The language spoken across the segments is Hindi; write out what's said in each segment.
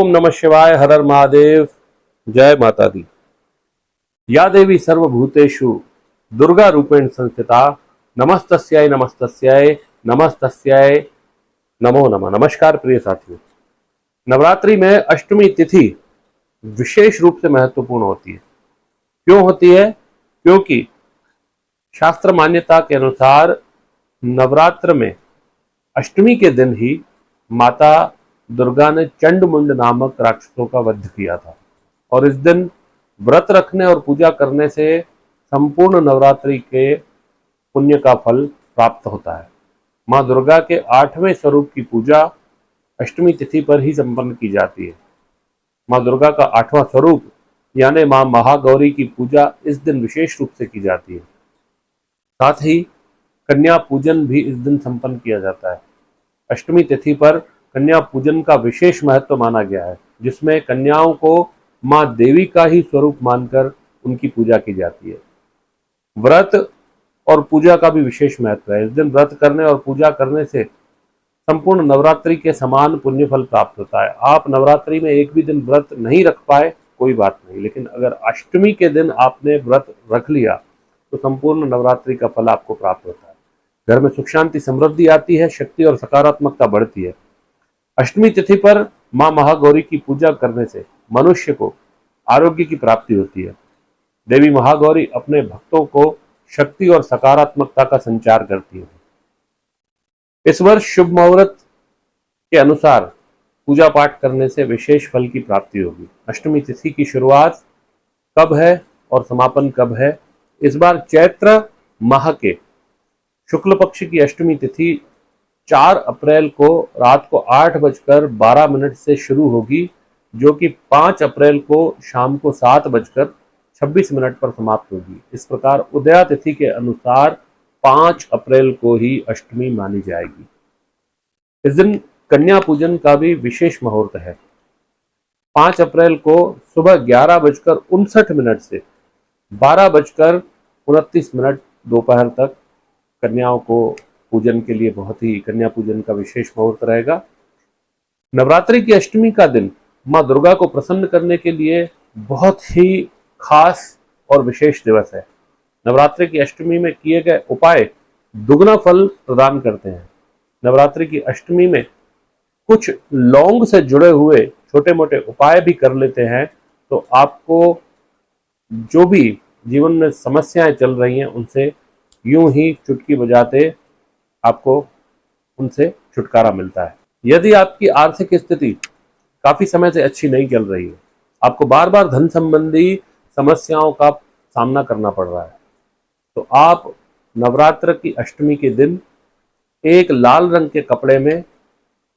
ओम नमः शिवाय। हर हर महादेव। जय माता दी। या देवी सर्वभूतेषु दुर्गा रूपेण संस्थिता नमस्तस्याय नमस्तस्याय नमस्तस्याय नमो नमः। नमस्कार प्रिय साथियों। नवरात्रि में अष्टमी तिथि विशेष रूप से महत्वपूर्ण होती है। क्यों होती है? क्योंकि शास्त्र मान्यता के अनुसार नवरात्र में अष्टमी के दिन ही माता दुर्गा ने चंडमुंड नामक राक्षसों का वध किया था और इस दिन व्रत रखने और पूजा करने से संपूर्ण नवरात्रि के पुण्य का फल प्राप्त होता है। मां दुर्गा के 8वें स्वरूप की पूजा अष्टमी तिथि पर ही संपन्न की जाती है। मां दुर्गा का 8वां स्वरूप यानी मां महागौरी की पूजा इस दिन विशेष रूप से की जाती है। साथ ही कन्या पूजन भी इस दिन संपन्न किया जाता है। अष्टमी तिथि पर कन्या पूजन का विशेष महत्व माना गया है, जिसमें कन्याओं को मां देवी का ही स्वरूप मानकर उनकी पूजा की जाती है। व्रत और पूजा का भी विशेष महत्व है। इस दिन व्रत करने और पूजा करने से संपूर्ण नवरात्रि के समान पुण्य फल प्राप्त होता है। आप नवरात्रि में एक भी दिन व्रत नहीं रख पाए कोई बात नहीं, लेकिन अगर अष्टमी के दिन आपने व्रत रख लिया तो संपूर्ण नवरात्रि का फल आपको प्राप्त होता है। घर में सुख शांति समृद्धि आती है, शक्ति और सकारात्मकता बढ़ती है। अष्टमी तिथि पर मां महागौरी की पूजा करने से मनुष्य को आरोग्य की प्राप्ति होती है। देवी महागौरी अपने भक्तों को शक्ति और सकारात्मकता का संचार करती है। इस वर्ष शुभ मुहूर्त के अनुसार पूजा पाठ करने से विशेष फल की प्राप्ति होगी। अष्टमी तिथि की शुरुआत कब है और समापन कब है? इस बार चैत्र माह के शुक्ल पक्ष की अष्टमी तिथि 4 अप्रैल को रात को 8:12 से शुरू होगी, जो कि 5 अप्रैल को शाम को 7:26 पर समाप्त होगी। इस प्रकार उदया तिथि के अनुसार 5 अप्रैल को ही अष्टमी मानी जाएगी। इस दिन कन्या पूजन का भी विशेष मुहूर्त है। 5 अप्रैल को सुबह 11:59 से 12:29 दोपहर तक कन्याओं को पूजन के लिए बहुत ही कन्या पूजन का विशेष मुहूर्त रहेगा। नवरात्रि की अष्टमी का दिन मां दुर्गा को प्रसन्न करने के लिए बहुत ही खास और विशेष दिवस है। नवरात्रि की अष्टमी में किए गए उपाय दुगना फल प्रदान करते हैं। नवरात्रि की अष्टमी में कुछ लौंग से जुड़े हुए छोटे मोटे उपाय भी कर लेते हैं तो आपको जो भी जीवन में समस्याएं चल रही हैं उनसे यूं ही चुटकी बजाते आपको उनसे छुटकारा मिलता है। यदि आपकी आर्थिक स्थिति काफी समय से अच्छी नहीं चल रही है, आपको बार बार धन संबंधी समस्याओं का सामना करना पड़ रहा है, तो आप नवरात्र की अष्टमी के दिन एक लाल रंग के कपड़े में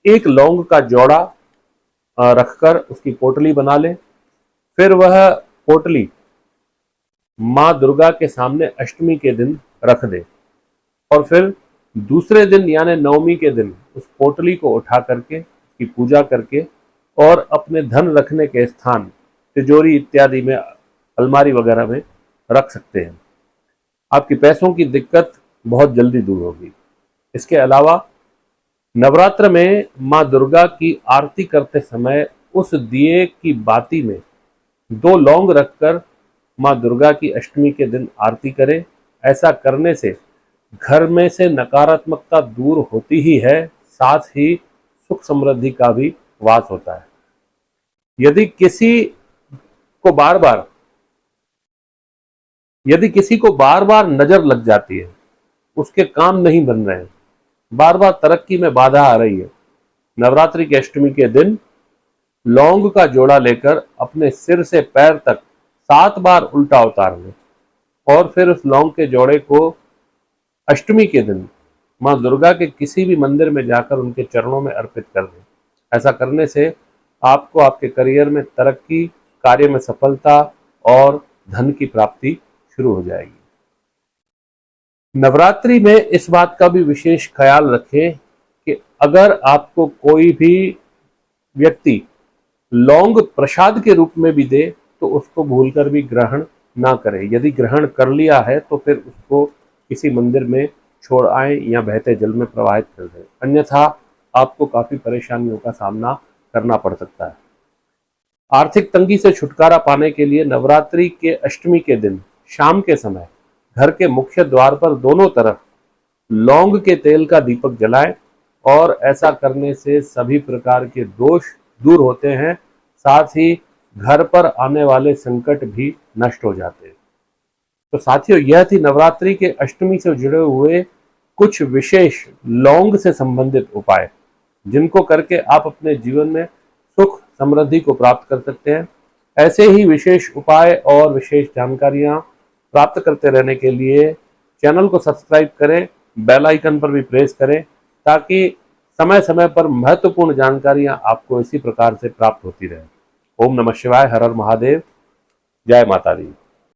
एक लौंग का जोड़ा रखकर उसकी पोटली बना लें। फिर वह पोटली मां दुर्गा के सामने अष्टमी के दिन रख दें और फिर दूसरे दिन यानी नवमी के दिन उस पोटली को उठा करके उसकी पूजा करके और अपने धन रखने के स्थान तिजोरी इत्यादि में, अलमारी वगैरह में रख सकते हैं। आपकी पैसों की दिक्कत बहुत जल्दी दूर होगी। इसके अलावा नवरात्र में मां दुर्गा की आरती करते समय उस दिए की बाती में 2 लौंग रखकर मां दुर्गा की अष्टमी के दिन आरती करें। ऐसा करने से घर में से नकारात्मकता दूर होती ही है, साथ ही सुख समृद्धि का भी वास होता है। यदि किसी को बार बार नजर लग जाती है, उसके काम नहीं बन रहे हैं, बार बार तरक्की में बाधा आ रही है, नवरात्रि की अष्टमी के दिन लौंग का जोड़ा लेकर अपने सिर से पैर तक 7 बार उल्टा उतार लें और फिर उस लौंग के जोड़े को अष्टमी के दिन मां दुर्गा के किसी भी मंदिर में जाकर उनके चरणों में अर्पित कर दें। ऐसा करने से आपको आपके करियर में तरक्की, कार्य में सफलता और धन की प्राप्ति शुरू हो जाएगी। नवरात्रि में इस बात का भी विशेष ख्याल रखें कि अगर आपको कोई भी व्यक्ति लौंग प्रसाद के रूप में भी दे तो उसको भूलकर भी ग्रहण ना करें। यदि ग्रहण कर लिया है तो फिर उसको किसी मंदिर में छोड़ आए या बहते जल में प्रवाहित कर दें, अन्यथा आपको काफी परेशानियों का सामना करना पड़ सकता है। आर्थिक तंगी से छुटकारा पाने के लिए नवरात्रि के अष्टमी के दिन शाम के समय घर के मुख्य द्वार पर दोनों तरफ लौंग के तेल का दीपक जलाएं और ऐसा करने से सभी प्रकार के दोष दूर होते हैं, साथ ही घर पर आने वाले संकट भी नष्ट हो जाते हैं। तो साथियों, यह थी नवरात्रि के अष्टमी से जुड़े हुए कुछ विशेष लौंग से संबंधित उपाय, जिनको करके आप अपने जीवन में सुख समृद्धि को प्राप्त कर सकते हैं। ऐसे ही विशेष उपाय और विशेष जानकारियां प्राप्त करते रहने के लिए चैनल को सब्सक्राइब करें, बेल आइकन पर भी प्रेस करें, ताकि समय समय पर महत्वपूर्ण जानकारियां आपको इसी प्रकार से प्राप्त होती रहे। ओम नमः शिवाय, हर हर महादेव, जय माता दी।